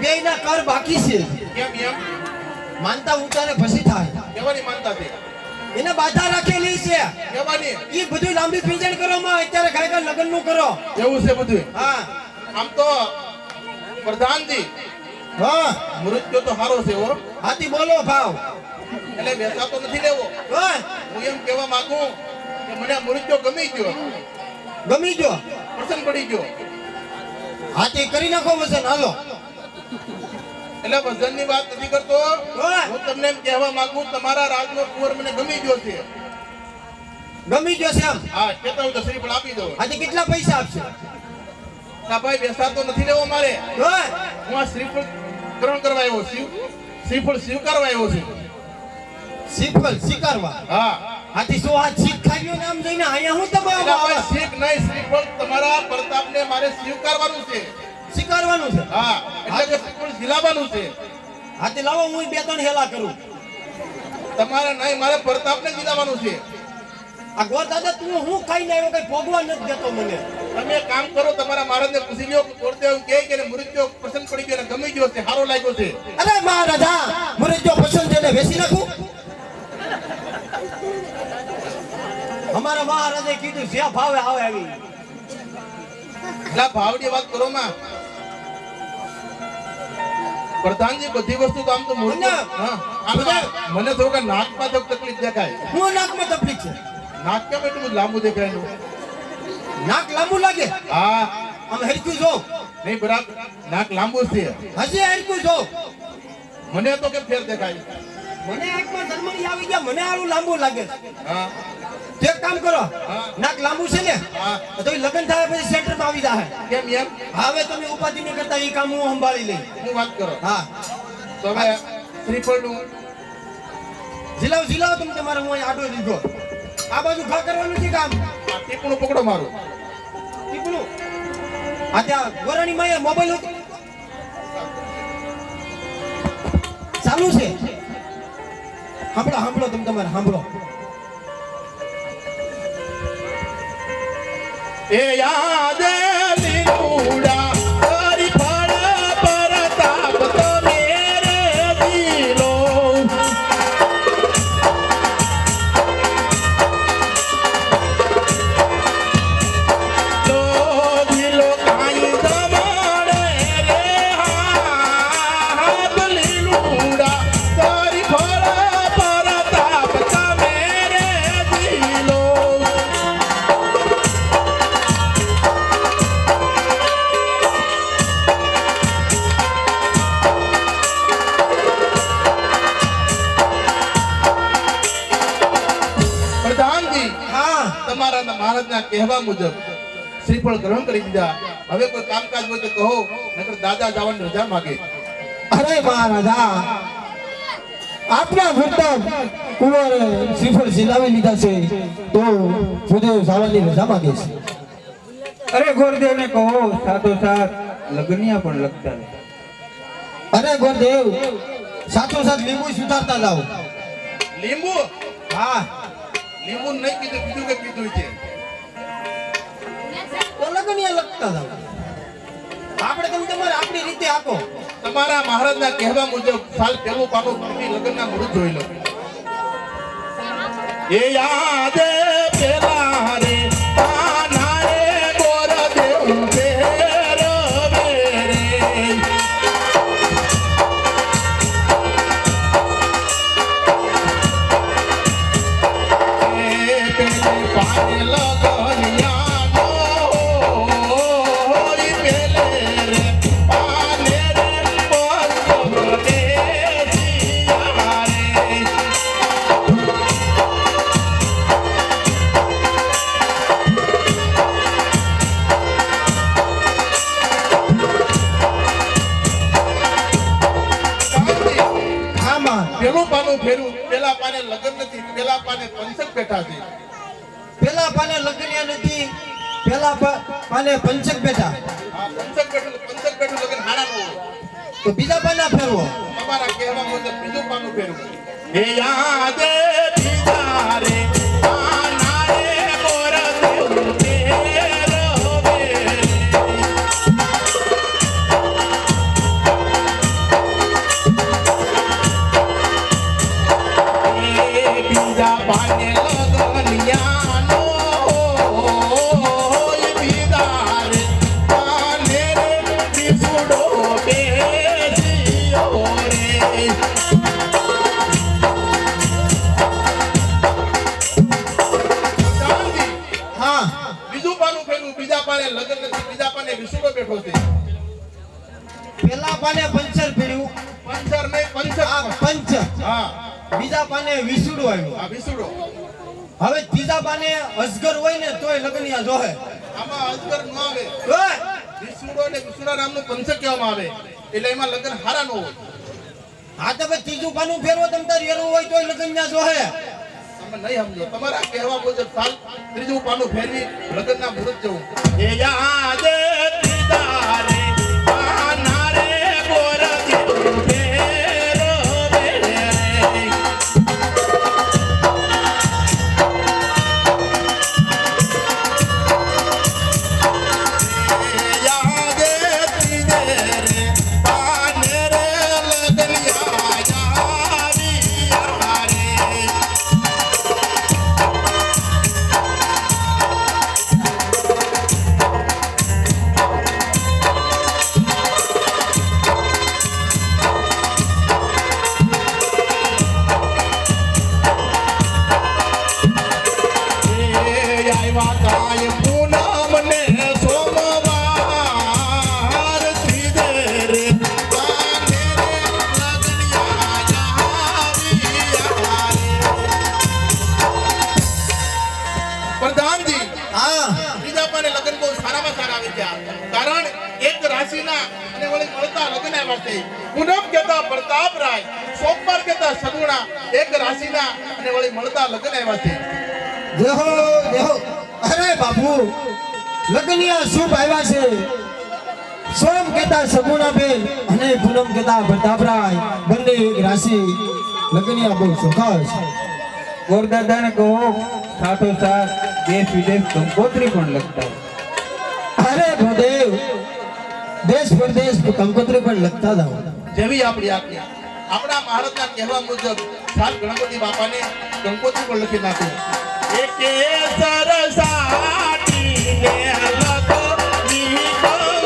બેયના કર બાકી છે. કેમ એમ? માનતા ઉતારે પછી થાય. કેવાની માનતા છે? એને બાધા રાખેલી છે. કેવાની? ઈ બધું લાંબી પીંજણ કરો માં અત્યારે ખાયકા લગ્ન નું કરો. એવું છે બધું? હા. આમ તો પ્રધાનજી હા મૃત્યુ તો સારો છે હો. હાથી બોલો ભાવ. એટલે વેચાતો નથી લેવો. હા હું એમ કહેવા માંગુ કે મને મૃત્યુ ગમી ગયો. ગમી ગયો? પસંદ પડી ગયો. હાથી કરી નાખો વસન હાલો. એટલે વજનની વાત નથી કરતો. હા. હું તમને એમ કહેવા માંગુ તમારા રાજનો કુંવર મને ગમી ગયો છે. ગમી ગયો છે એમ? હા કહેતા હું તો શ્રીફળ આપી દઉં. હાથી કેટલા પૈસા આપશે? ના ભાઈ વેચાતો નથી લેવો મારે. હા હું આ શ્રીફળ ગ્રહણ કરવા આવ્યો છું. શ્રીફળ સ્વીકારવા આવ્યો છું. શ્રીફળ સ્વીકારવા? હા. હાથી શું આ શીખ ખાઈયો નામ જોઈને અહીંયા હું એટલે તમારો ભાઈ શીખ નહીં, શ્રીફળ તમારા પ્રતાપને મારે સ્વીકારવાનું છે. સ્વીકારવાનું છે? હા એટલે કે શ્રીફળ ઝીલાવાનું છે. હાથી લાવો હું બે ત્રણ હેલા કરું. તમારે નહીં, મારે પ્રતાપને ઝીલાવાનું છે. આ ગોર દાદા તું હું ખાઈને આવ્યો કઈ ભોગવા નથી દેતો મને. તમે એક કામ કરો, તમારા મહારાજને પૂછી લ્યો. ગોરદેવ કહે કે મૃત્યુ પસંદ પડી ગયો ને ગમી ગયો છે, સારો લાગ્યો છે. અરે મહારાજા મને જો પસંદ છે ને વેચી નાખું. અમારા મહારાજે કીધું જે ભાવે આવે આવી. એટલે ભાવની વાત કરો માં. પ્રધાનજી બધી વસ્તુ તો આમ તો મને- હા આમ મને થોડુંક નાકમાં તો તકલીફ દેખાય. હું નાકમાં તકલીફ છે? નાક કેમ એટલું બધું લાંબુ દેખાય એનું? નાક લાંબુ લાગે? હા આમ હરકું જો. નહીં બરાબર, નાક લાંબુ છે. હજી હરકું જો. મને તો કેમ ફેર દેખાય? મને આંખમાં ધર્મણી આવી ગયા, મને આલું લાંબુ લાગે. હા તો એક કામ કરો, હા. નાક લાંબુ છે ને હા. તો ઈ લગ્ન થાય પછી સેન્ટરમાં આવી જાય. કેમ એમ? હવે તમે ઉપાધિ નહીં કરતા, એ કામ હું સંભાળી લઈ. હું વાત કરો. હા તો હવે શ્રીફળનું જીલાવ જીલાવ તમે તમારે હું અહીં આડો લીધો. આ બાજુ ઘા કરવાનું છે કામ. આ ટીપણું પકડો મારું. ટીપણું આ ત્યાં ગોરાણી માં મોબાઈલ હતો ચાલુ છે. સાંભળો સાંભળો તમે તમારે સાંભળો. એ યાદ લીલુડા તારી ફળ પરતાપ તો મેરે દિલો. તો દિલો કાઈ દમણે રે હાથ લીલુડા તારી ફળ પરતાપ તો મેરે દિલો. પ્રધાનજી હા તમારા મહારાજના કહેવા મુજબ શ્રીફળ ગ્રહણ કરી દીધા. હવે કોઈ કામકાજ હોય તો કહો, નકર દાદા જવાની રજા માંગે. અરે મહારાજા આપના વૃદ્ધ કુંવરે શ્રીફળ ઝીલાવી લીધા છે તો ભૂદેવ સાવાની રજા માંગે છે. અરે ગોરદેવને કહો સાથોસાથ લગ્નિયા પણ લખતા રહે. અરે ગોરદેવ સાથોસાથ લીંબુ સુધારતા જાઓ. લીંબુ હા લીંબુ નહીં કીધું, કીધું કે કીધું છે. તો લગનિયા લખતા જાઓ. આપણે તમે તમારે આપણી રીતે આપો. તમારા મહારાજના કહેવા મુજબ સાલ પહેલું પાનું ભૂમિ લગ્નના મુહૂર્ત જોઈ લો. એ યાદ પેલા રે પાના રે ગોરદેવ ફેરવે રે. પાને લગનિયાનો હોય પેલે રે પાને રે પંજો દેશિયા રે. આમાં પેલું પાનું ફેરવું, પેલા પાને લગ્ન નથી, પેલા પાને પંચક બેઠા છે. પેલા પાને લગનિયા નથી, પેલા પાને પંચક બેઠા, આ પંચક બેઠું લગ્ન હારા નું હોય. તો બીજા પાના ફેરવો. તમારા કહેવા મુજબ બીજું પાનું ફેરવું. હે યાદ બીજા રે પાના રે ગોરદેવ ફેરવે રે. પાને પંચર પડ્યું, પંચર નહીં પંચર. આ પંચ. હા બીજા પાને વિસુડું આવ્યું. આ વિસુડો. હવે ત્રીજા પાને અજગર હોય ને તોય લગનિયા જોહે. આમાં અજગર ન આવે. ઓય! વિસુડો ને વિસુડા નામનું પંચર કહેવામાં આવે એટલે એમાં લગ્ન હારા ન હોય. હા તો ભાઈ ત્રીજું પાનું ફેરવો તમ તાર એનું હોય તોય લગનિયા જોહે. તમે નહીં સમજો. તમારા કહેવા મુજબ સાલ ત્રીજું પાનું ફેરવી લગ્નના મુહૂર્ત જવું. એ યાદ ત્રીજા રે પાના રે ગોરદી ફેરવે રે. યાદ ત્રીજે રે પાને રે લગનિયા યારી રે. આવ્યા કાય પૂનમ ને સોમવાર ત્રીજે રે પાને રે લગનિયા યારી રે. પ્રધાનજી હા ત્રીજા પાને લગ્ન બહુ સારામાં સારા આવી ગયા. કારણ એક રાશિના અને વળી મળતા લગ્ન આવ્યા છે. પૂનમ કહેતા પ્રતાપરાય, સોમવાર કહેતા સગુણા. એક રાશિના અને વળી મળતા લગ્ન આવ્યા છે. દેહો દેહો. અરે બાપુ લગનિયા શુભ આવ્યા છે. સોમ કેતા સગુણાબેન અને પૂનમ કેતા પ્રતાપરાય બંને એક રાશિ. લગનિયા બહુ સુખા છે. ગોરદાદાને કહો સાથોસાથ દેશ વિદેશ કંકોત્રી પણ લખતા હોય. અરે ભદેવ દેશ પરદેશ કંકોત્રી પણ લખતા જાઓ. જેવી આપણી આજ્ઞા. આપણા મહારાજના કહેવા મુજબ સાલ ગણપતિ બાપાને કંકોત્રી પણ લખી નાખ્યું. એકે સરસાટીને લખની કંકોત્રી.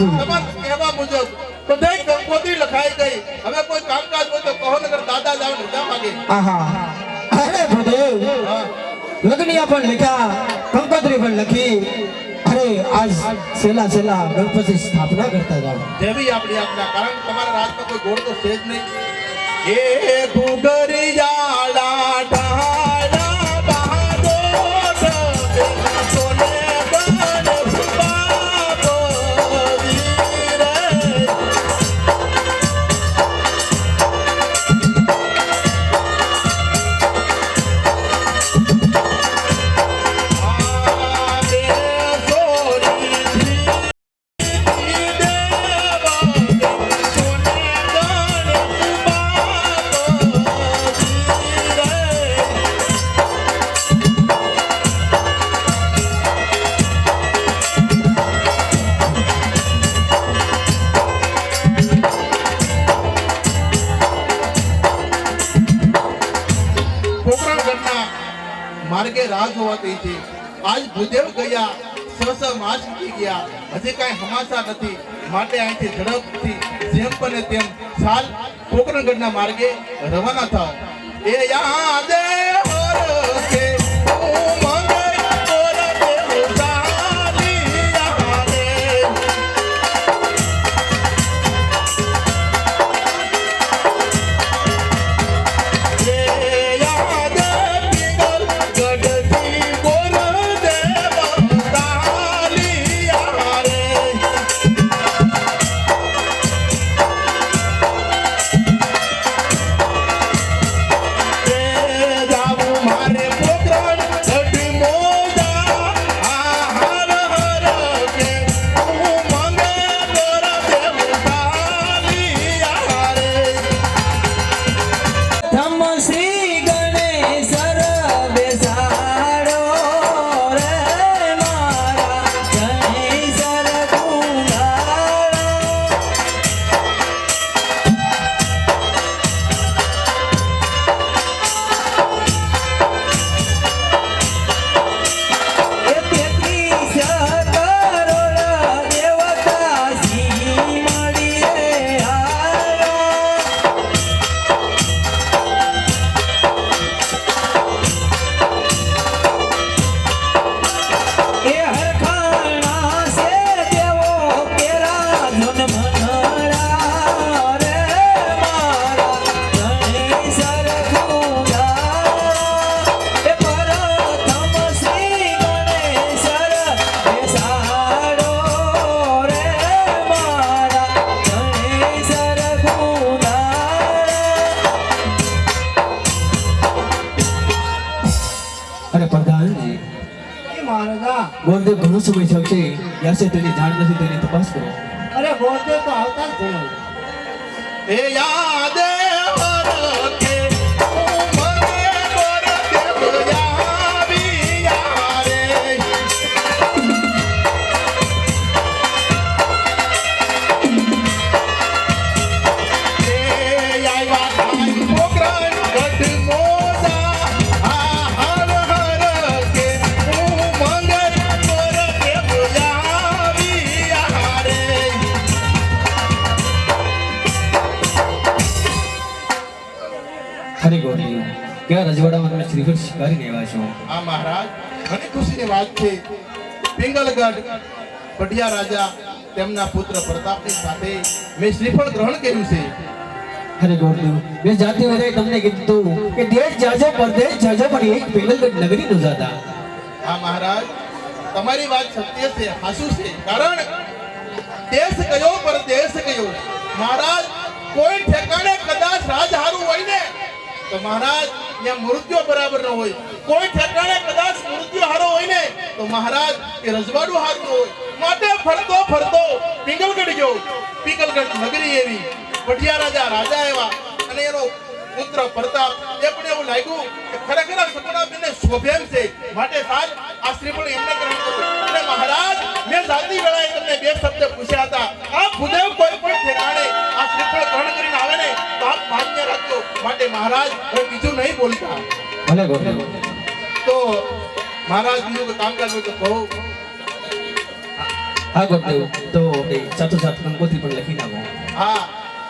તમારા કહેવા મુજબ બધાય કંકોત્રી લખાઈ ગઈ. હવે કોઈ કામકાજ હોય તો કહો, નગર દાદા જાવ ને જા માગે. આહા અરે ભદેવ હા લગનિયા પણ લખ્યા, કંકોત્રી પણ લખી. અરે આજ સેલા સેલા ગણપતિ સ્થાપના કરતા જાઓ. જેવી આપણી આજ્ઞા. કારણ કે તમારા રાજમાં કોઈ ગોળ તો છે જ નહીં. એ ઘુઘરિયાળા ઢાળા બહાદુર સોને બન બાબો વીરે. આરે સોરી માર્ગે રાહ જોવાતી છે. આજ ભૂદેવ ગયા, સહસ માસ વીતી ગયા, હજી કાંઈ હમાસા નથી. માટે અહીંથી ઝડપથી જેમ બને તેમ સાલ પોકરણગઢના માર્ગે રવાના થાવ. એ યાદે હરકે ઉમંગે ઓર દેવ સાલી યાદ યા છે તેની જાણ નથી તેની તપાસ કરો. અરે ગોળદેવ તો આવતા જ જણાય. એ યાદ હરકે મને ગોરદેવ આવી યારે એ આયા ભાઈ પોકરણ ગઢ મોજા આ હર હરકે મને ગોરદેવ આવી યારે હરે ગોરદેવ ક્યાં રજવાડામાં તમે શ્રીફળ સ્વીકારીને આવ્યા છો? હા મહારાજ ઘણી ખુશીની વાત છે. પિંગલગઢ પટિયા રાજા તેમના પુત્ર પ્રતાપની સાથે મેં શ્રીફળ ગ્રહણ કર્યું છે. હરે ગોરદેવ મેં જાતે વધારે તમને કીધું કે દેશ જાજો પરદેશ જાજો પણ એક પિંગલગઢ નગરી નો જાતા. હા મહારાજ તમારી વાત સત્ય છે, હાસુ છે. કારણ દેશ ગયો પરદેશ ગયો મહારાજ. કોઈ ઠેકાણે કદાચ રાજ હારું હોય ને તો મહારાજ ત્યાં મૃત્યુ બરાબર ન હોય. કોઈ ઠેકાણે કદાચ મૃત્યુ હારો હોય ને તો મહારાજ એ રજવાડું હારું ન હોય. માટે ફરતો ફરતો પિંગલગઢ ગયો. પિંગલગઢ નગરી એવી, પટિયા રાજા રાજા એવા અને એનો પુત્ર પ્રતાપ એ પણ એવું લાગ્યું કે ખરેખર સગુણાબેનને શોભેમ છે. માટે સાહેબ આ શ્રીફળ એમને ગ્રહણ કર્યું. અને મહારાજ મેં જાતિ વેળાએ તમને બે શબ્દ પૂછ્યા હતા. આ ભૂદેવ કોઈ પણ ઠેકાણે આ શ્રીફળ ગ્રહણ કરીને આવે ને તો આપ માન્ય રાખજો. માટે મહારાજ હવે બીજું નહીં બોલતા. ભલે ગોરદેવ. તો મહારાજ બીજું કોઈ કામકાજ હોય તો કહો. હા ગોરદેવ તો સાતો સાત કંકોત્રી પણ લખી નાખો. હા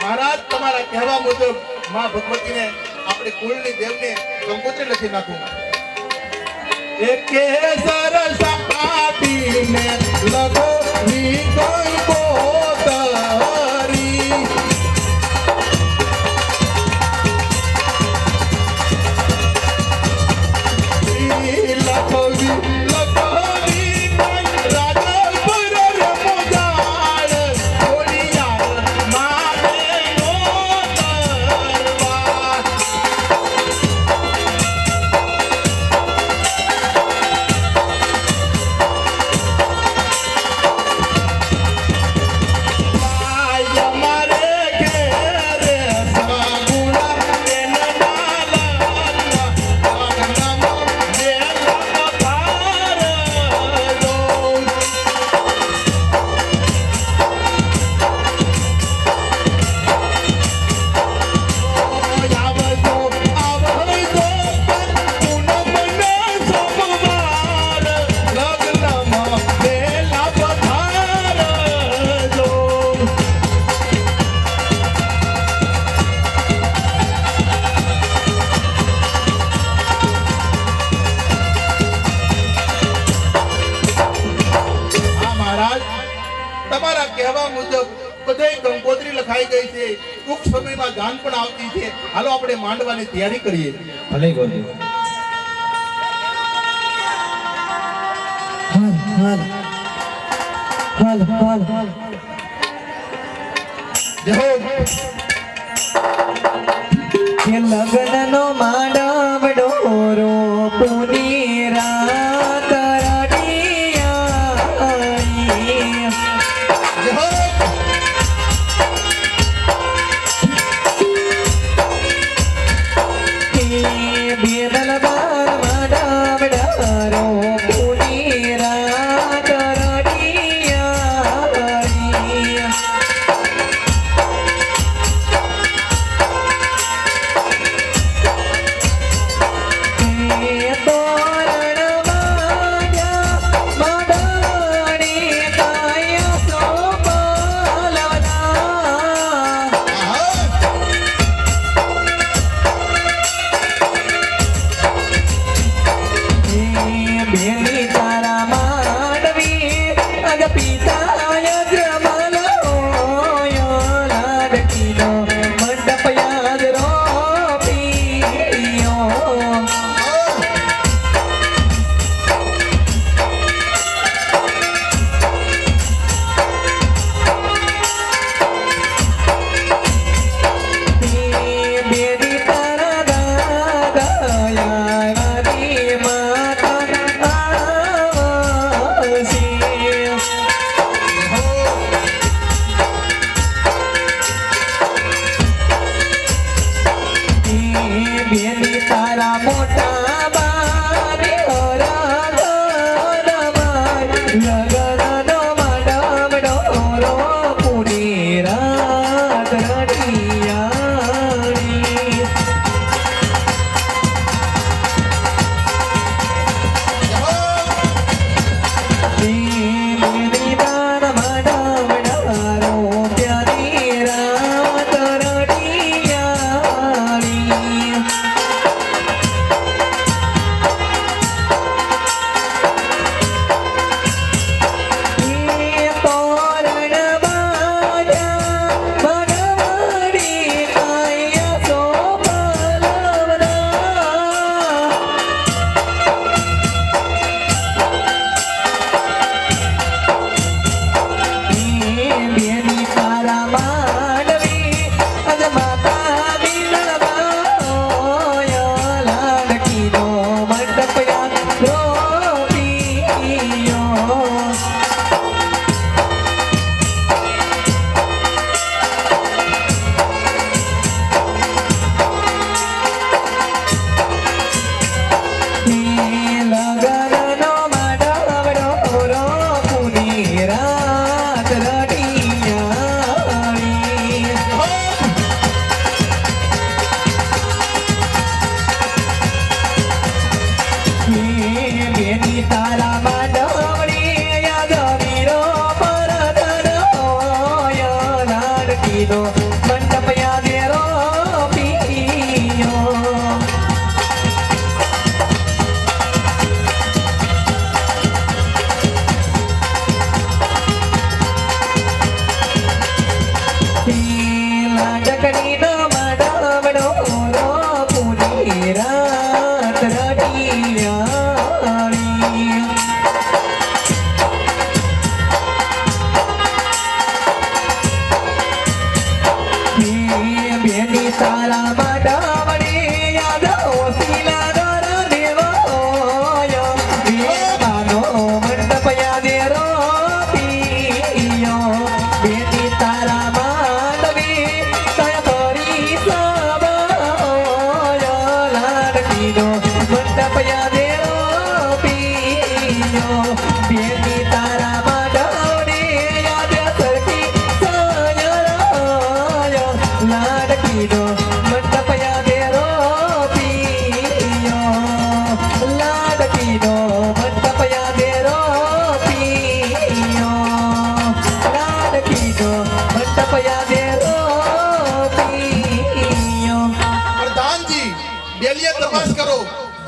મહારાજ તમારા કહેવા મુજબ માં ભગવતીને આપણે કુળની દેવને કંકોત્રી લખી નાખું. એક કેસર સાટીને લગો વી કંકોત્રી લખવી લખવી રાજપુર રમજાળ ઓડિયાર મારે નો તરવા આય મારે ઘેરે સાગુણા એન નાલા નામ મેલા પાર દો. આવજો આવજો પૂનમને સોમવાર લગ્નમાં બેલા પધારજો. હા મહારાજ તમારા કહેવા મુજબ બધે કંકોત્રી લખાઈ ગઈ છે. ટૂંક સમયમાં જાન પણ આવતી છે. હાલો આપણે માંડવાની તૈયારી કરીએ. ભલે ગોરદેવ. હાલ હાલ હાલ હાલ હાલ. જય હો. કે લગ્નનો માંડવડો રો પુની રાત રડિયાઈ. જય હો. કે બેદલ બાર માંડવડા રો પુની રાત રડિયાઈ.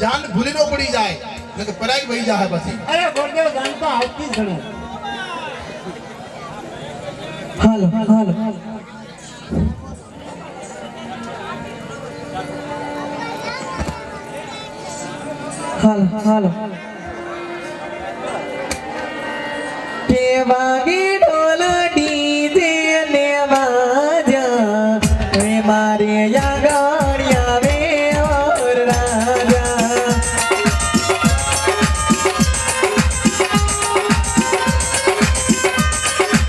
જાન ભૂલી નો પડી જાય નકર પરાઈ વહી જાય પછી અરે ગોરદેવ જાન તો આવતી જ ઘણું. હાલો હાલો હાલો હાલો કે વાગી ઢોલ ડીજે ને વાજા રે મારે યાગણ્યા વે ઓર રાજા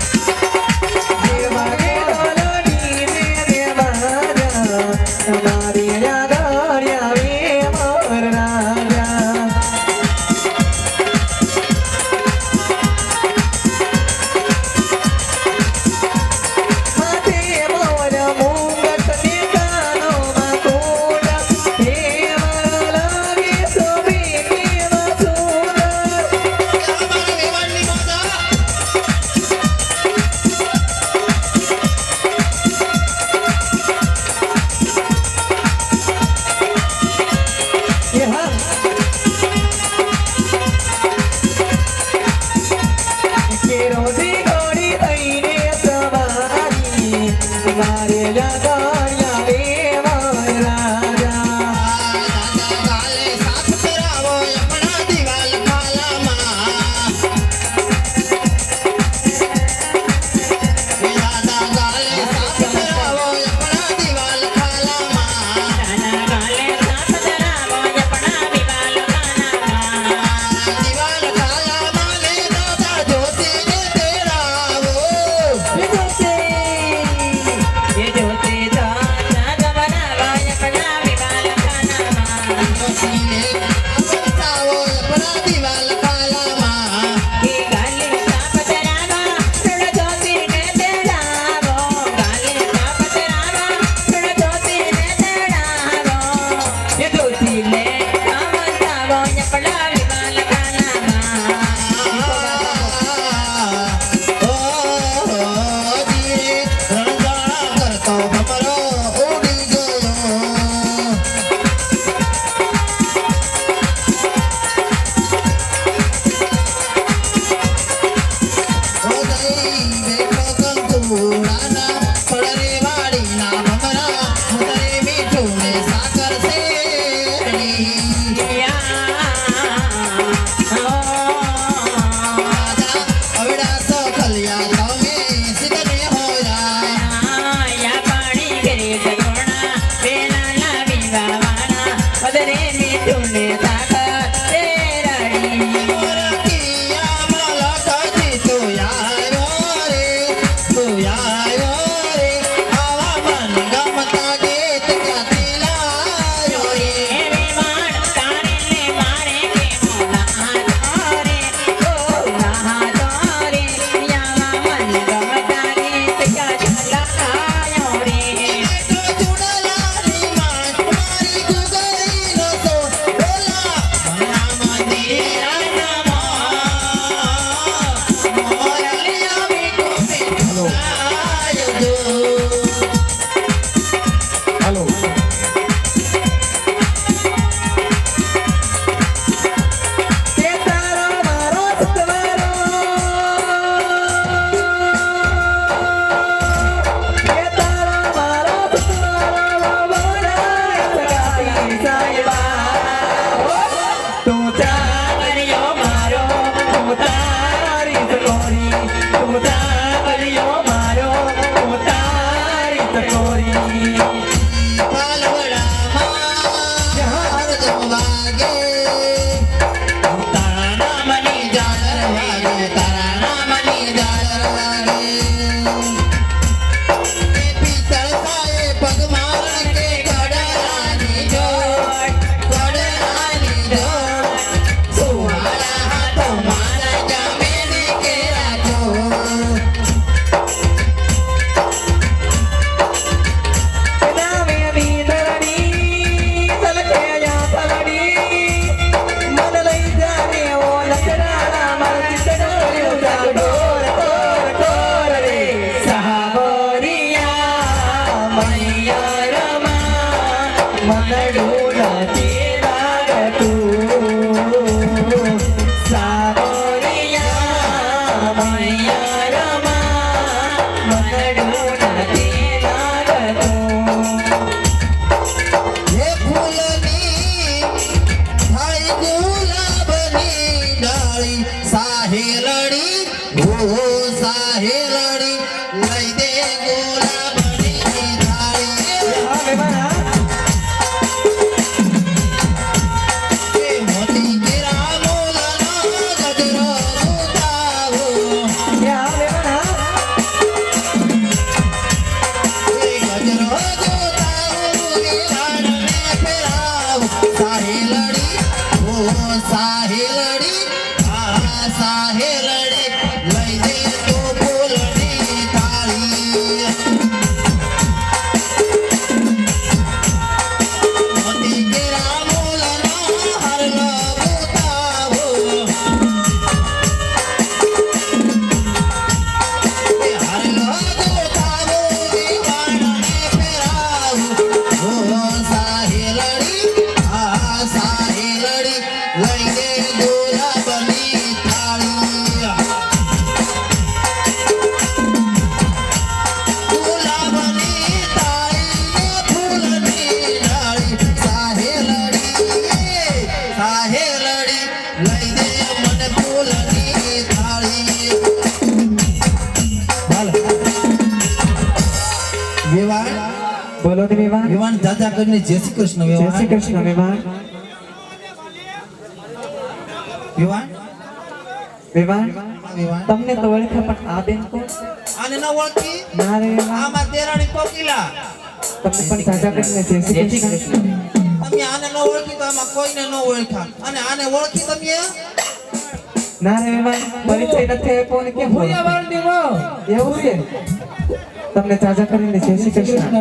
કે વાગી ઢોલ ડીજે ને વાજા મારે યાગણ્યા વે ઓર રાજા માથે મોર મુંગટ ને કાનોમાં કુંડા હે મારા લાગે શોભે કેવા સુંદર યહા કે રોજી ઘોડી થઈને સવારી મારે યાગણ્યા વે મોર રાજા ગાલે સાથ કરાવો આપણા દિવાલ ખાલામાં દાદા ગાલે સાથ કરાવો આપણા દિવાલ ખાલામાં દિવાલ ખાલામાં લે દાદા જોતીને તેરાવો જોતીને બતાવો આપણા દિવાલ ખાલામાં મનડું નથી લાગતું વેવાણ બોલો ને વેવાણ. વેવાણ દાદા કરીને જય શ્રી કૃષ્ણ જય વેવાણ શ્રી કૃષ્ણ વેવાણ. વેવાણ વેવાણ વેવાણ તમને તો ઓળખ્યા પણ આ બેન કોણ? આને ન ઓળખી ના રે વેવાણ. આમાં તેરાણી કોકિલા તમને પણ દાદા કરીને જય શ્રી કૃષ્ણ. તમે આને ન ઓળખી તો આમાં કોઈને ન ઓળખા અને આને ઓળખી તમે ના રે વેવાણ પરિચય નથી આપ્યો ને કેમ બોલો? એવું છે તમને દાદા કરીને જય શ્રી કૃષ્ણ.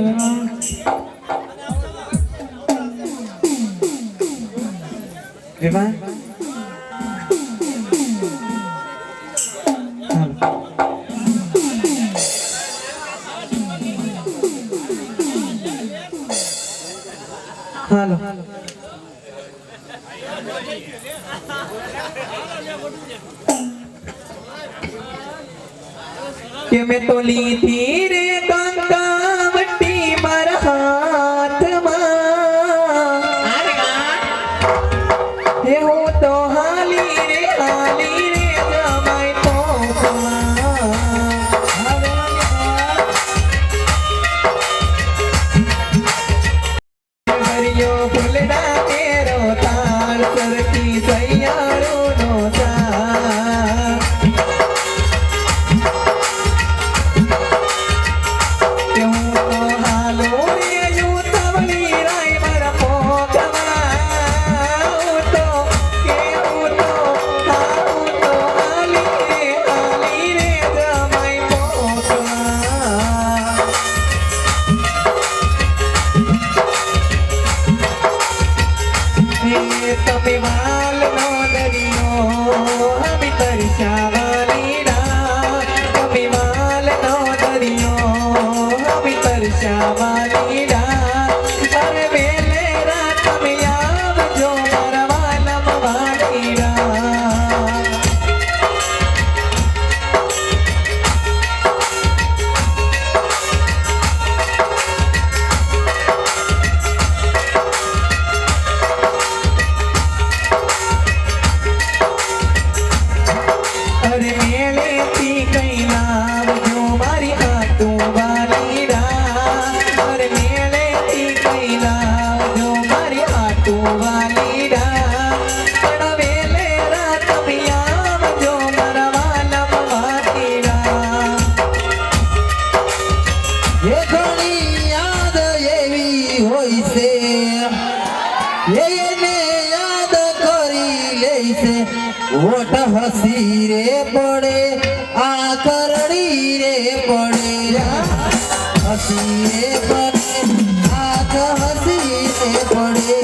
વેવાણ હાલો. કે મેં તો લીધી રે કંકાવટી મારા હાથમાં, હે હું તો હાલી રે જમાઈ પોખમાં. હરિયો ફૂલડા તેરો તાર સરકી સૈયારો નો તાર. કે હું તો હાલો રે યુતવલી રાય મારા પોખમાં. હું તો હાલી રે જમાઈ પોખમાં. તમે વાલનો દરિયો અમે તરસાવાની રાત. તમે વાલનો દરિયો અમે તરસાવાની રાત. અરે વેલે રાત તમે આવજો મારા વાલમ વાળી રાત. અરે મેળેથી કઈ લાવજો મારી હાથું વાલી રાત. અરે મેળેથી કઈ લાવજો મારી હાથું વાલી રાત. પણ વેલે રાત તમે આવજો મારા વાલમ વાલી રાત. એ ઘણી યાદ એવી હોય છે એને યાદ કરી લે છે ઓટ હસી રે પડે આ કરડી રે પડે હસી રે પડે આંખ હસી રે પડે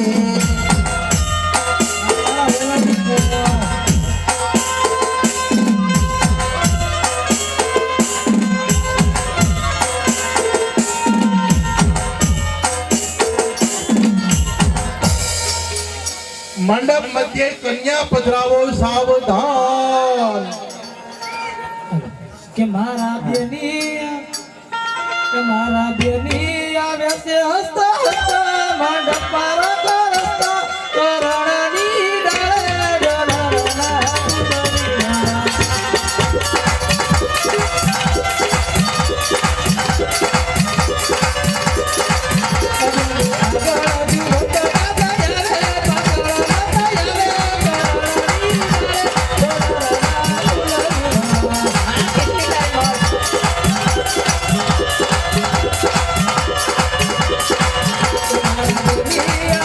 મંડપ મધ્યે કન્યા પધરાવો સાવધાન. કે મારા બેની આવે છે હસતા હસતા માંડપ પારો કરતા કરણની ડાળે ડોલરના ઉતરીના. Yeah.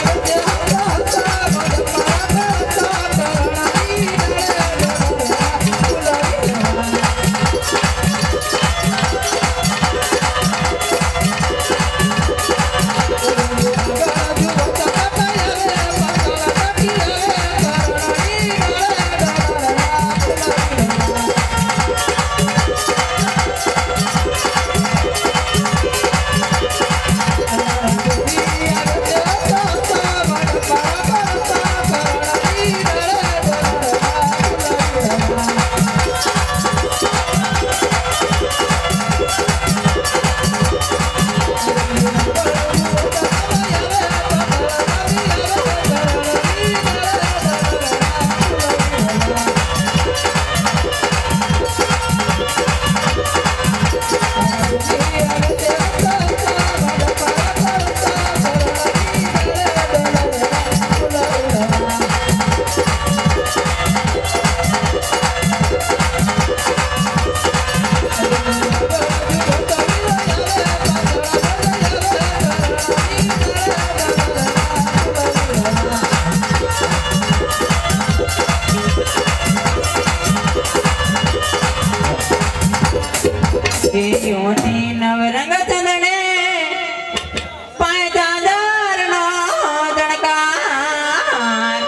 કે યોની નવરંગ ચંદને પાય ચાદરનો દણકાર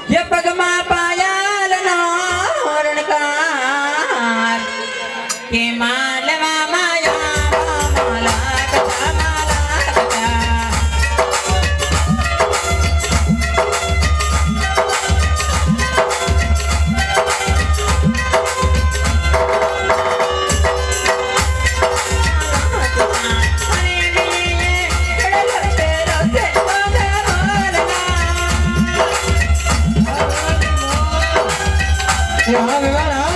કે પગમાં પાયલનો રણકાર કે માલવા માયા માલા કથા માલા કથા હા વિવાળા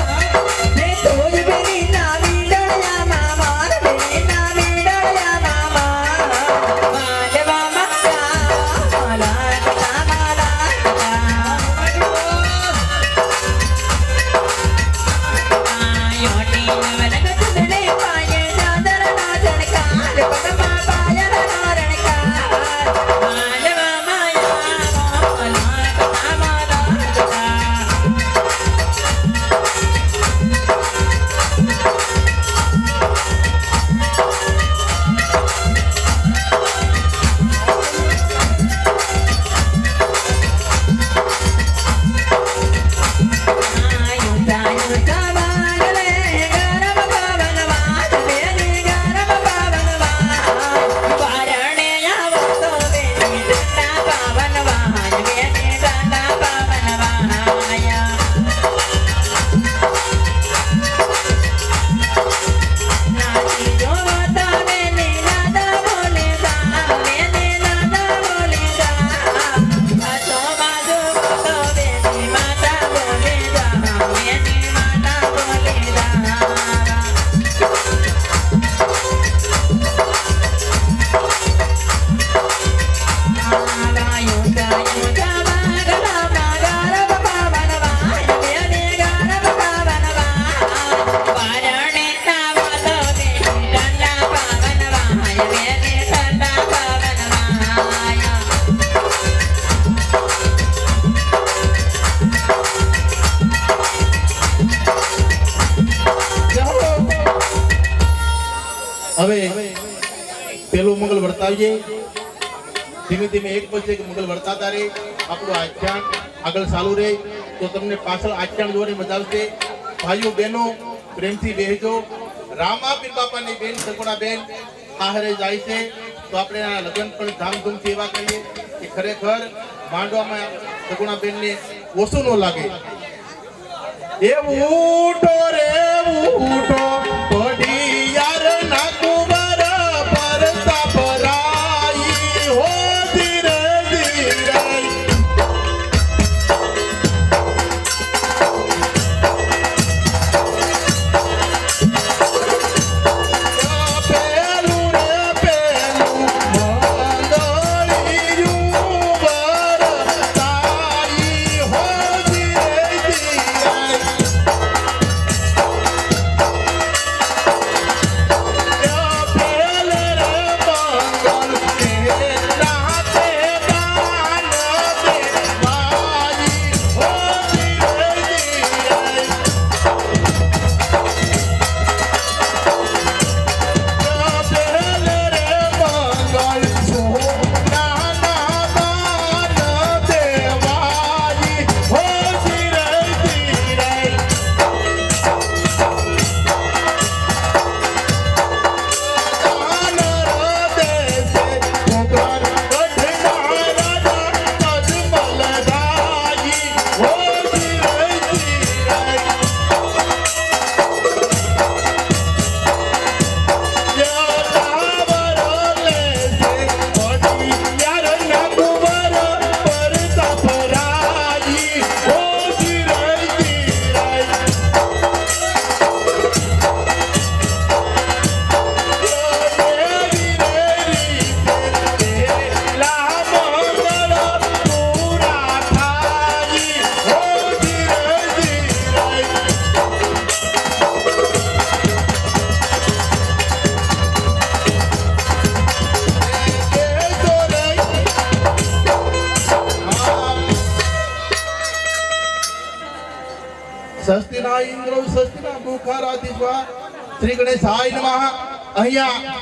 હવે પેલું મંગલ વર્તાવીએ ધીમે ધીમે એક પછી એક મંગલ વર્તાતા રહે આપણું આખ્યાન આગળ ચાલુ રહે તો તમને પાછળ આખ્યાન જોવાની મજા આવશે ભાઈઓ બહેનો પ્રેમથી બેહજો રામા પીર બાપાની બેન સગુણા બેન આહરે જાય છે તો આપણે આ લગ્ન પણ ધામધૂમથી એવા કરીએ કે ખરેખર માંડવામાં સગુણા બેનને ઓછું ન લાગે એ ઉઠો રે ઉઠો પડી યાર ના કુંવર પરતા પરાઈ હો ધીરે ધીરે પેલું રે પેલું મંગળિયું વરતાઈ હો ધીરે ધીરે સસ્તિના ઇન્દ્રો સસ્તિના બુખારાધિસ્વા શ્રી ગણેશાય નમઃ. અહીંયા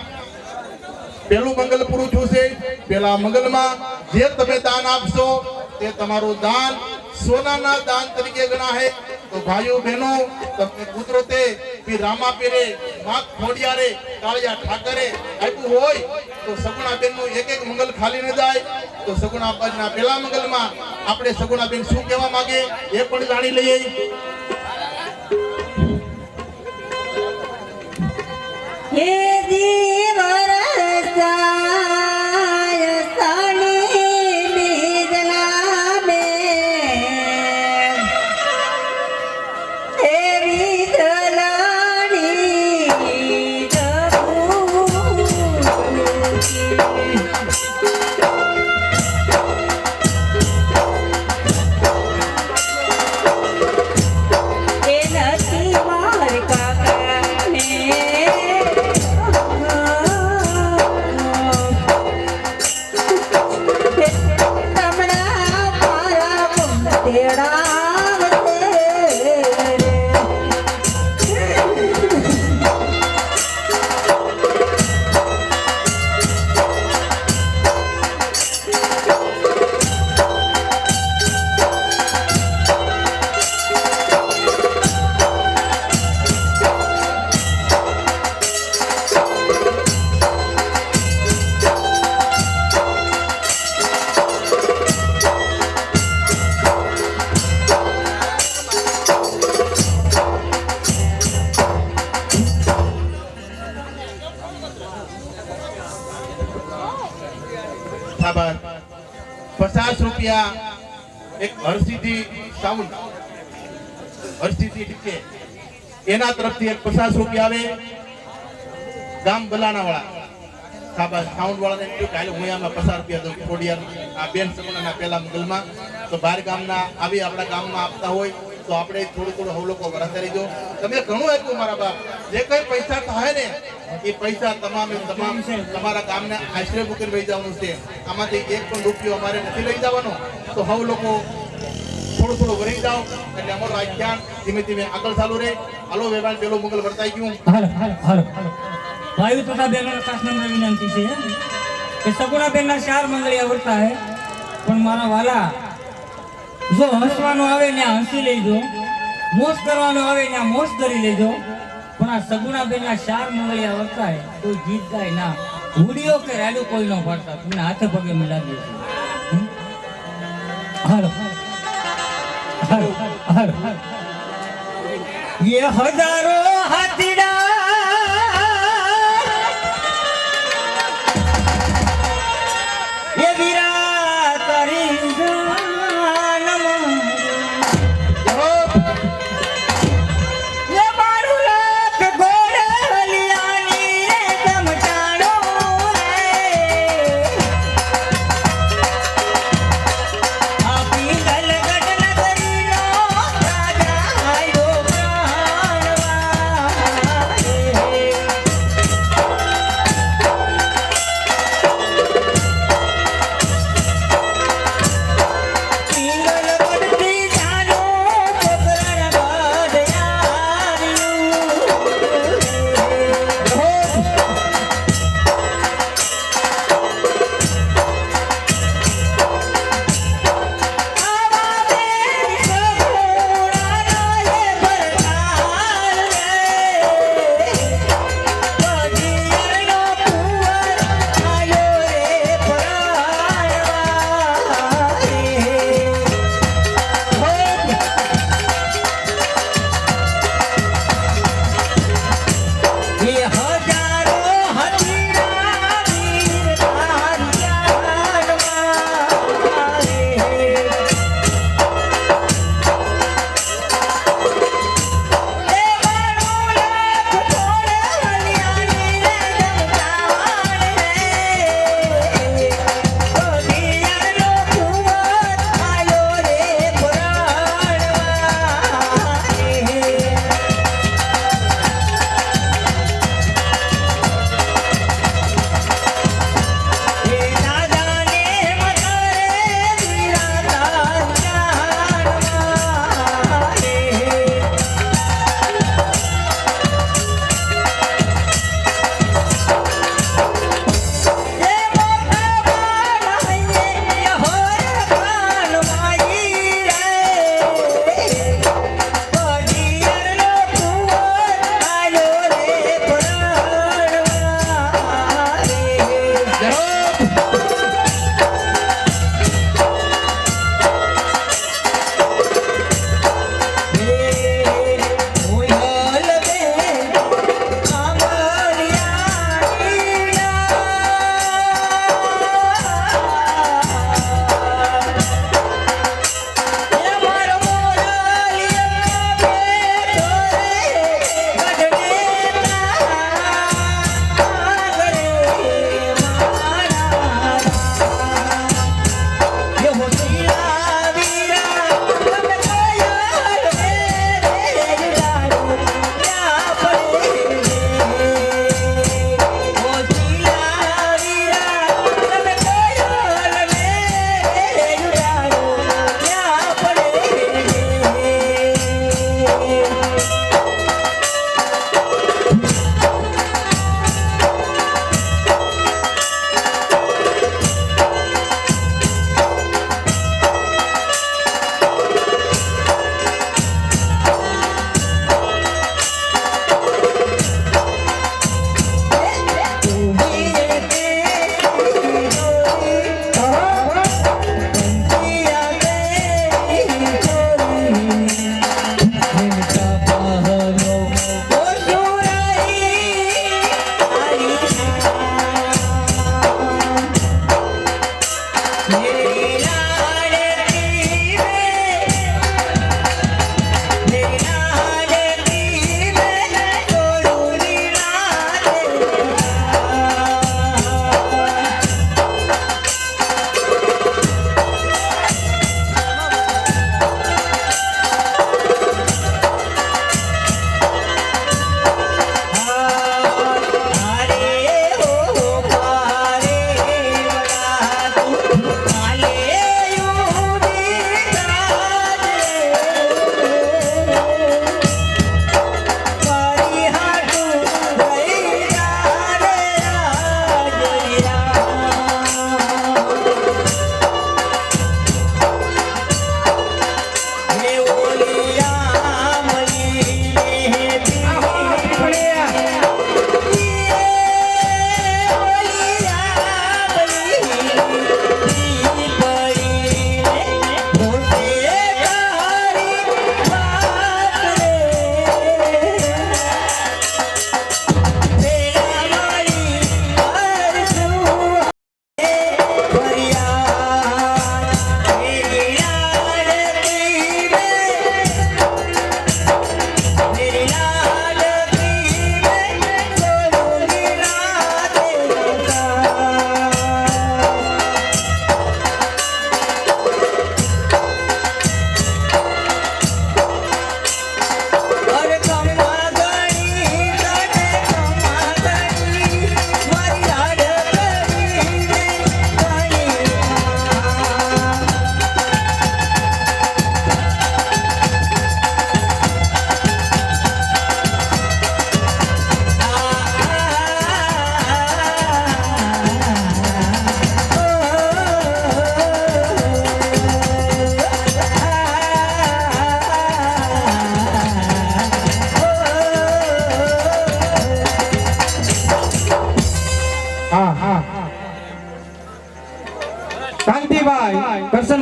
પેલું મંગલ પૂરું થયું છે. પેલા મંગલમાં જે તમે દાન આપશો તે તમારું દાન સોનાના દાન તરીકે ગણાશે. તો ભાઈઓ બહેનો તમને કુદરતે પી રામા પીરે માત ખોડિયારે કાળિયા ઠાકરે આપ્યું હોય તો સગુણાબેન નું એક એક મંગલ ખાલી ન જાય. તો સગુણાબાના પેલા મંગલમાં આપણે સગુણાબેન શું કહેવા માંગે એ પણ જાણી લઈએ. હે દીવરસાય સાની બીજલા બે હે વિદલાની એ નથી માર કાકાને બરાબર 50 રૂપિયા એક હરસિદ્ધિ સાઉન્ડ હરસિદ્ધિ ડીકે એના તરફથી એક 50 રૂપિયા આવે ગામ બલાના વાળા સાબા સાઉન્ડ વાળાને કીધું કે હાલો હું આમાં 50 રૂપિયા દઉં ખોડિયાર આ બેન સગુણાના પહેલા મંગલમાં. તો બહાર ગામના આવી આપણા ગામમાં આપતા હોય તો આપણે થોડું હવ લોકો વરાતા રહીજો. તમે ઘણું આપ્યું મારા બાપ. જે કઈ પૈસા થાય ને એ પૈસા તમામ તમારા ગામને આશ્રય મૂકીને લઈ જવાનું છે. આમાંથી એક પણ રૂપિયો અમારે નથી લઈ જવાનો. તો હવ લોકો થોડું વરી જાઓ એટલે અમારું આખ્યાન ધીમે ધીમે આગળ ચાલુ રહે. હાલો વેવાણ પેલો મંગલ વર્તાઈ ગયું. ભાઈઓ તથા બહેનો ખાસ નમ્ર વિનંતી છે કે સગુણાબેનના 4 મંગળિયા વર્તા હે પણ મારા વાલા જો હસવાનું આવે ત્યાં હસી લેજો, મોજ કરવાનું આવે ત્યાં મોજ કરી લેજો. પણ આ સગુણાબેનના 4 મંગળિયા વર્તા હે કોઈ ગીત ગાય ના, હુડીઓ કે રાડું કોઈ ન પાડતા, તમને હાથે પગે મિલાવી દેજો. હાલો હાલો હાલો ये हजारो हाथीड़ा ये वीरा तारी जानम ये मारू लाख घोड़े हलियानी रे चमचानो रे आपी गलगट नगरी नो राजा आयो प्राणवा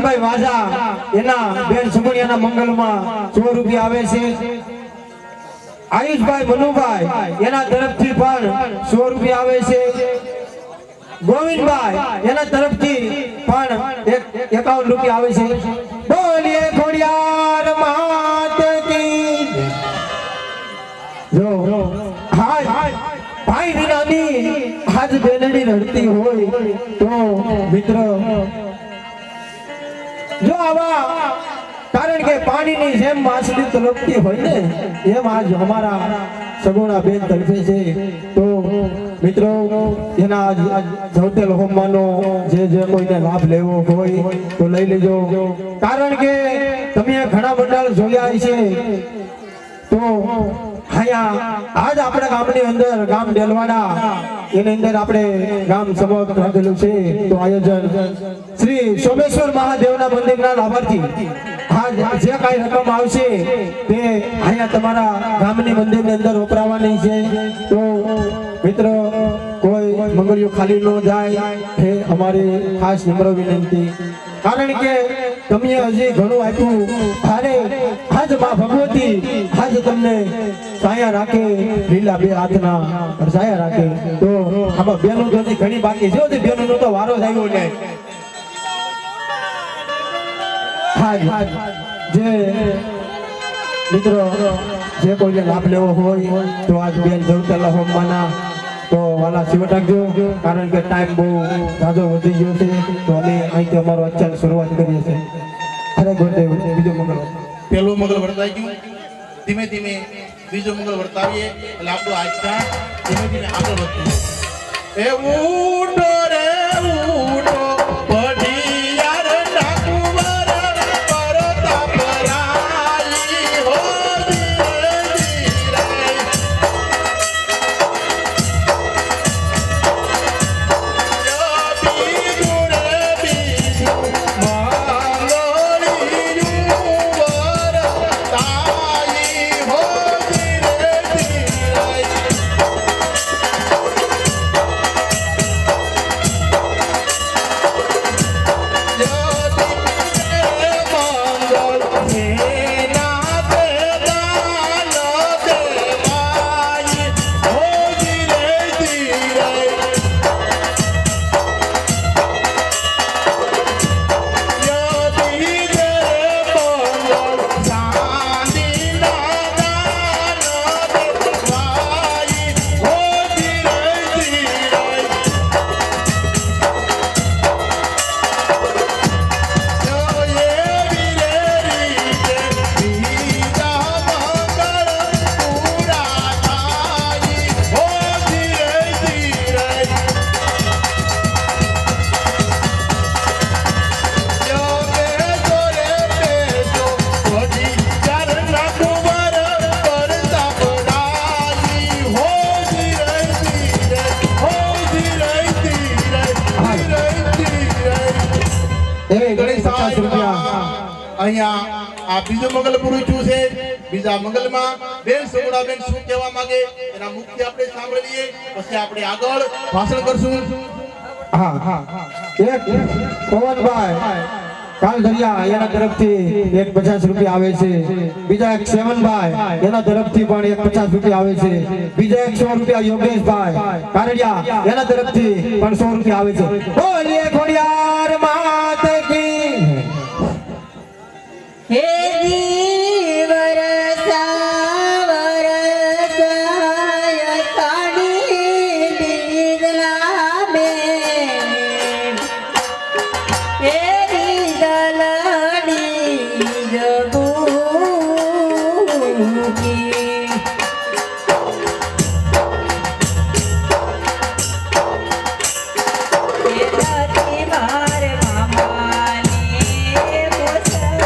રતનભાઈ વાજા એના બેન સુમણિયાના મંગલમાં 100 રૂપિયા આવે છે આયુષભાઈ મનુભાઈ એના તરફથી પણ 100 રૂપિયા આવે છે ગોવિંદભાઈ એના તરફથી પણ 51 રૂપિયા આવે છે બોલીએ ખોડિયાર માત કી જો હાય ભાઈ વિનાની આજ બેનડી રડતી હોય તો મિત્રો જો આવા કારણ કે પાણીની જેમ માછલી તલપતી હોય ને એમ આજ અમારા સગુણા બેન તલપે છે તો મિત્રો એના જવતેલ હોમવાનો જે કોઈને લાભ લેવો હોય તો લઈ લેજો કારણ કે તમે ઘણા મંડળ જોયા છે તો અહીંયા આજ આપણા ગામની અંદર ગામ ડેલવાડા એની અંદર આપણે ગામ સમગ્ર રાખેલું છે તો આયોજન શ્રી સોમેશ્વર મહાદેવના મંદિરના લાભાર્થી આજ જે કાંઈ રકમ આવશે તે અહીંયા તમારા ગામની મંદિરની અંદર વપરાવાની છે તો મિત્રો કોઈ મંગળિયો ખાલી ન જાય એ અમારી ખાસ નમ્ર વિનંતી કારણ કે તમે હજી ઘણું આપ્યું અરે આજ માં ભગવતી આજ તમને સાયા રાખે લીલા બે હાથના સાયા રાખે તો આમાં બેનો તો ઘણી બાકી છે બેનો નો તો વારો જ આવ્યો ને જે મિત્રો જે કોઈને લાભ લેવો હોય તો આજ બેન જવતેલા હોમવાના તો વાલા શિવટાકજો કારણ કે ટાઈમ બહુ જાજો વધી ગયો છે તો અમે અહીંથી અમારો અચાનક શરૂઆત કરીએ છીએ અરે ગોતે બીજો મંગળ પહેલું મંગળ વર્તાઈ ગયું ધીમે ધીમે બીજો મંગળ વર્તાવીએ એટલે આપણું આજના ધીમે ધીમે આગળ વધતું એ ઉઠો રે ઉઠો પઢિયાર ડાકુવર પરતા પરાઈ હો ધીરે ધીરે અહીંયા આ બીજો મંગલ પૂરું થયું છે બીજા મંગલમાં બેન સગુણા બેન શું કહેવા માંગે એના મુખ્ય આપણે સાંભળીએ પછી આપણે આગળ ભાષણ કરશું એક પવનભાઈ કાલધરિયા એના તરફથી 50 રૂપિયા આવે છે બીજા એક સેવનભાઈ એના તરફથી પણ 50 રૂપિયા આવે છે બીજા એક 100 રૂપિયા યોગેશભાઈ કારડિયા એના તરફથી પણ 100 રૂપિયા આવે છે બોલીએ ખોડિયાર માત કી હે વરસા વરસાય સાડી દીદલા બે હે દીદલડી જગુની હે દાતી મારે મામાને પોસા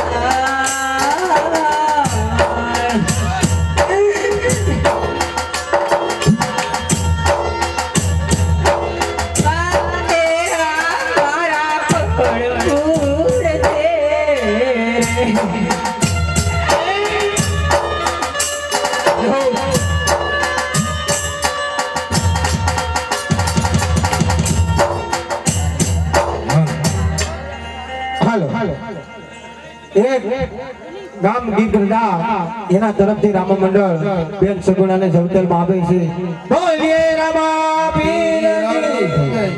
એક ગામ ગીરગઢડા એના તરફથી રામ મંડળ બેન સગુણાને જવતલમાં આપે છે. બોલીએ રામા પીરની.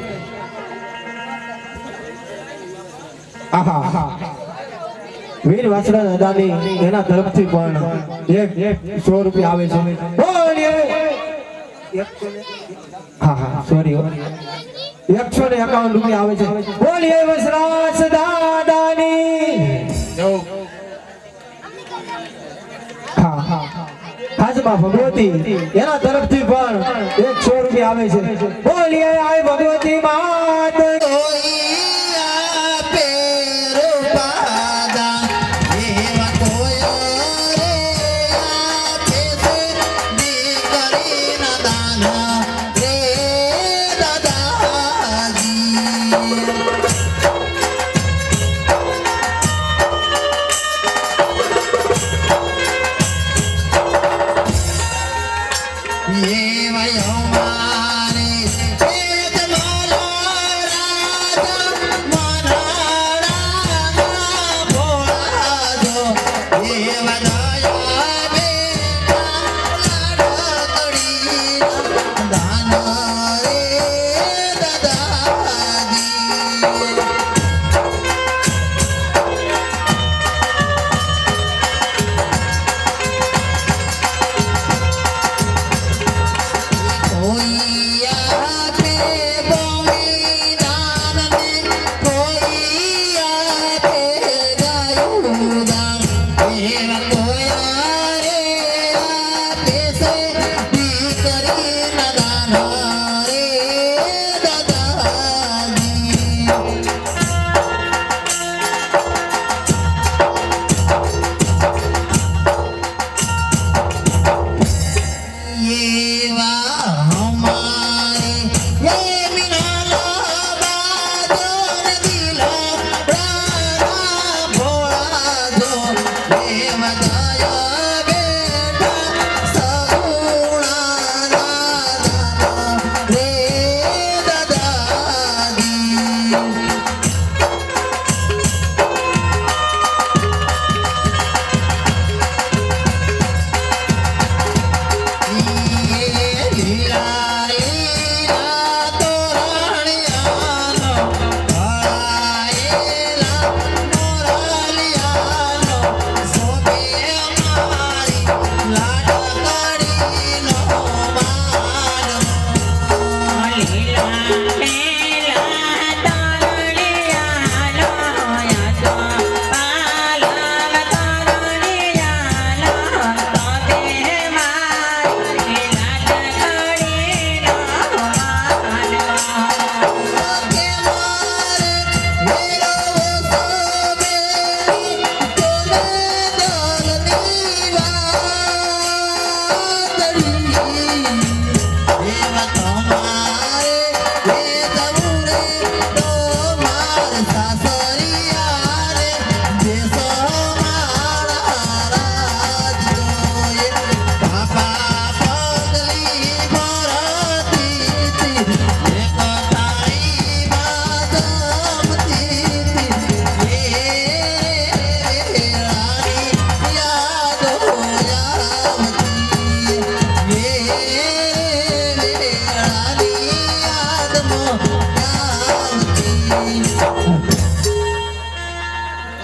આહા વીર વાસણા દાદાની એના તરફથી પણ એક 100 રૂપિયા આવે છે. બોલીએ હા સોરી 151 રૂપિયા આવે છે. બોલીએ વસરાજ દાદાની. જવું હાજમાં ભગવતી એના તરફથી પણ 100 રૂપિયા આવે છે. બોલીએ આય ભગવતી માત.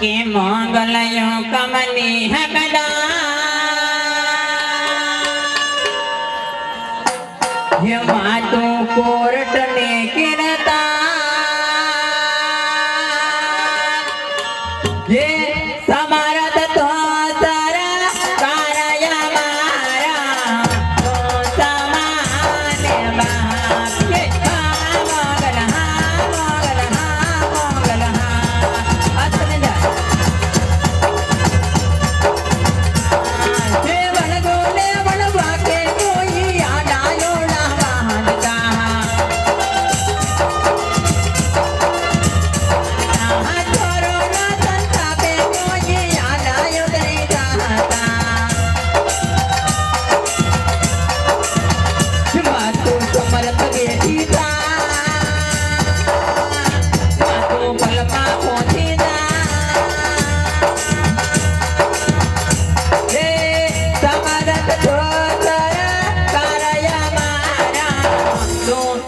કે મંગલયો કમની હકડા ये मातु कोरट ने किरता ये समारत तो सारा कार्य मारा तो समान बाप ये मोगल असन जा देवन गोले बन वाके कोई याद आयो ना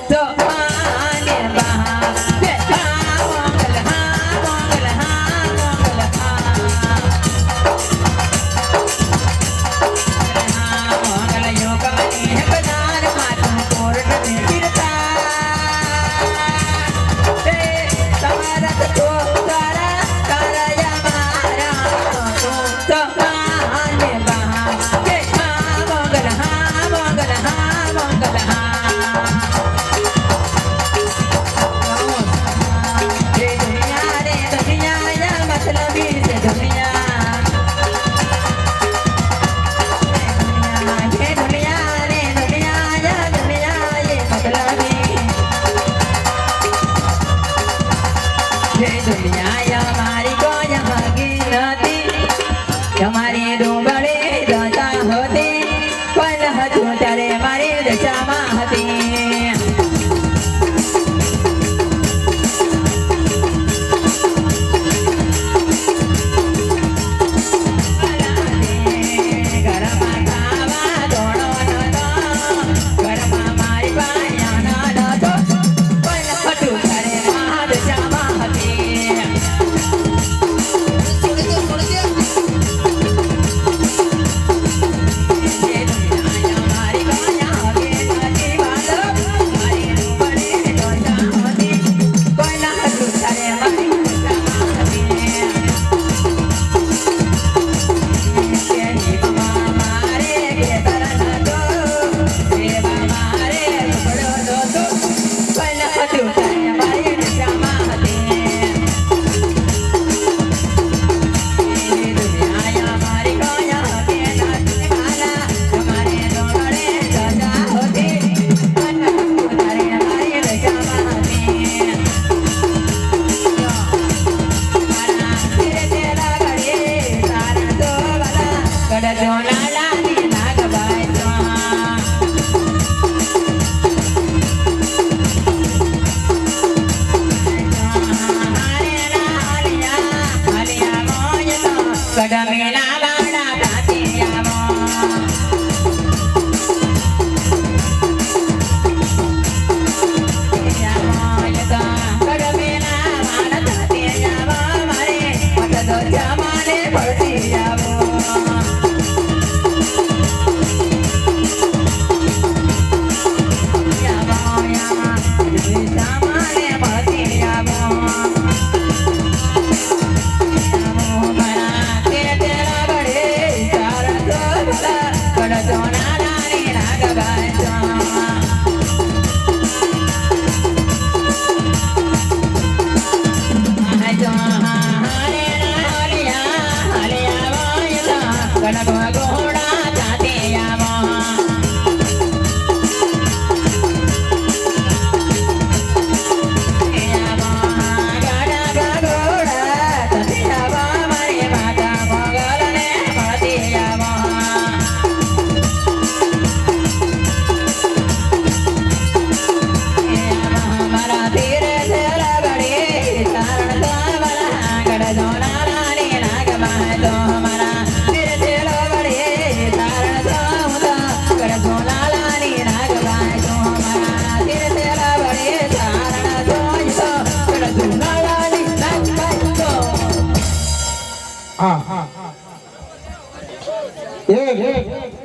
તો આને બહા કે હા મંગલ યોગમની બજાર માતું કોરટ ને ગિરતા તમારા તો તારા તારા મારા તો આને બહા કે હા મંગલ ये दुनिया रे दुनिया या मतलबी से दुनिया ये दुनिया रे दुनिया या दुनिया ये मतलबी ये दुनिया या हमारी को यहाँ की नदी हमारी डूबड़े दशा होती पल हजू तारे मारी दशा माँ होती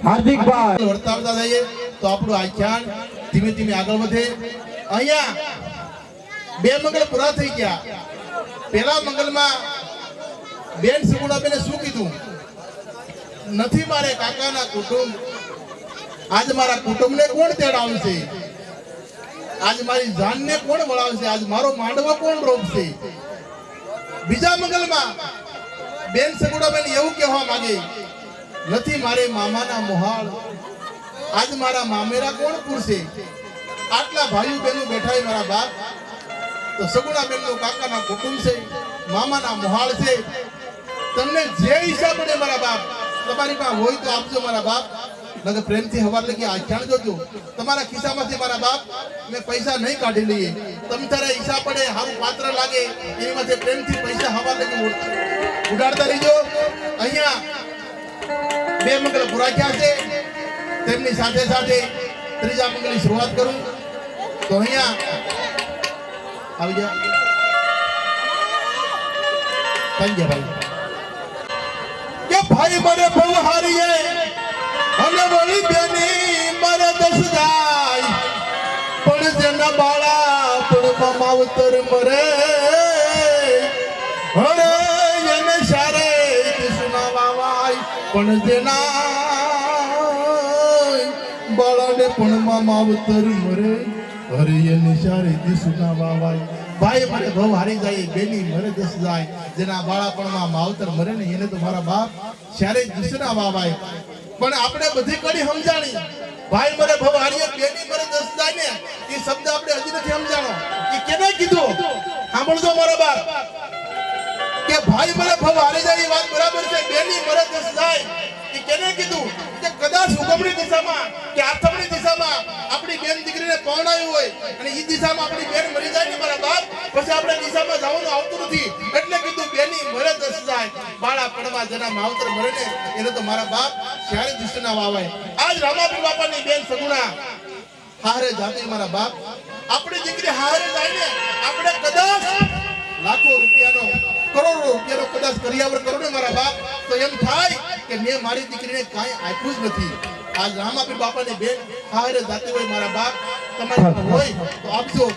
હાર્દિકભાઈ વર્તાવતા જઈએ તો આપણું આખ્યાન ધીમે ધીમે આગળ વધે. અહીંયા બે મંગળ પૂરા થઈ ગયા. પહેલા મંગલમાં બેન સગુણાબેને શું કીધું? નથી મારે કાકાના કુટુંબ, આજ મારા કુટુંબને કોણ તેડાવશે, આજ મારી જાનને કોણ વળાવશે, આજ મારો માંડવો કોણ રોપશે. બીજા મંગલમાં બેન સગુણાબેન એવું કહેવા માંગે, નથી મારે મામાના મોહાળ, આજ મારા મામેરા કોણ પૂરશે. આટલા ભાઈઓ બહેનો બેઠા છે મારા બાપ, તો સગુણાબેન નો કાકાના કુટુંબ છે, મામાના મોહાળ છે. તમને જે હિસાબ પડે મારા બાપ, તમારી પાસે હોય તો આપજો મારા બાપ, નકર પ્રેમથી હવાર લગી આખ્યાન જોજો. તમારા ખિસ્સામાંથી મારા બાપ મેં પૈસા નહીં કાઢી લઈએ. તમે તારે હિસાબ પડે સારું પાત્ર લાગે એમાંથી પ્રેમથી પૈસા હવાર લગી ઉડાડતા રહીજો. અહીંયા બે મંગલ પૂરા થયા છે, તેમની સાથે સાથે ત્રીજા મંગલની શરૂઆત કરું. તો અહીંયા આવી ગયા ભાઈ કે ભાઈ મને બહુ હારીએ અને વળી બેની મારે દસ જાય પણ જેના બાળા પણ માવતર મરે હણે એને સારે કૃષ્ણ વાવાય પણ જેના બાળાને પણ માવતર મરે હરે એને સારે કૃષ્ણ વાવાય ભાઈ મને બહુ હારી જાય બેની મરે દસ જાય જેના બાળાપણમાં માવતર મરે ને એને તો મારા બાપ સારે કૃષ્ણ વાવાય પણ આપણે બધી કડી સમજાણી ભાઈ મને બહુ હારી બેની મરે દસ જાય ને એ શબ્દ આપણે હજી નથી સમજાણો કે કેને કીધું સાંભળજો મારા બાપ કે ભાઈ મને બહુ હારી જાય એ વાત બરાબર છે બેની મરે દસ જાય એ કેને કીધું કે કદાચ ઉગમણી દિશામાં કે આથમણી દિશામાં આપણી બેન દીકરીને પરણાયું હોય અને એ દિશામાં આપણી બેન મરી જાય ને મારા બાપ પછી આપણે દિશામાં જવાનું આવતું નથી એટલે કીધું બેની મરે દસ જાય બાળા પડવા જેના માવતર મરે ને એને તો મારા બાપ ત્યારે દુષ્ટના વાવાય આજ રામાપીર બાપાની બેન સગુણા હારે જાતી મારા બાપ આપણી દીકરી હારે જાય ને આપણે કદાચ લાખો રૂપિયાનો કરોડો રૂપિયાનો કદાચ કરિયાવર કરો ને મારા બાપ તો એમ થાય કે મેં મારી દીકરીને કાંઈ આપ્યું જ નથી આજ રામાપીર બાપાની બેન હારે જાતી હોય મારા બાપ તમારી હોય તો આપજો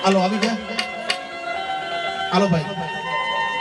હાલો આવી ગયા હાલો ભાઈ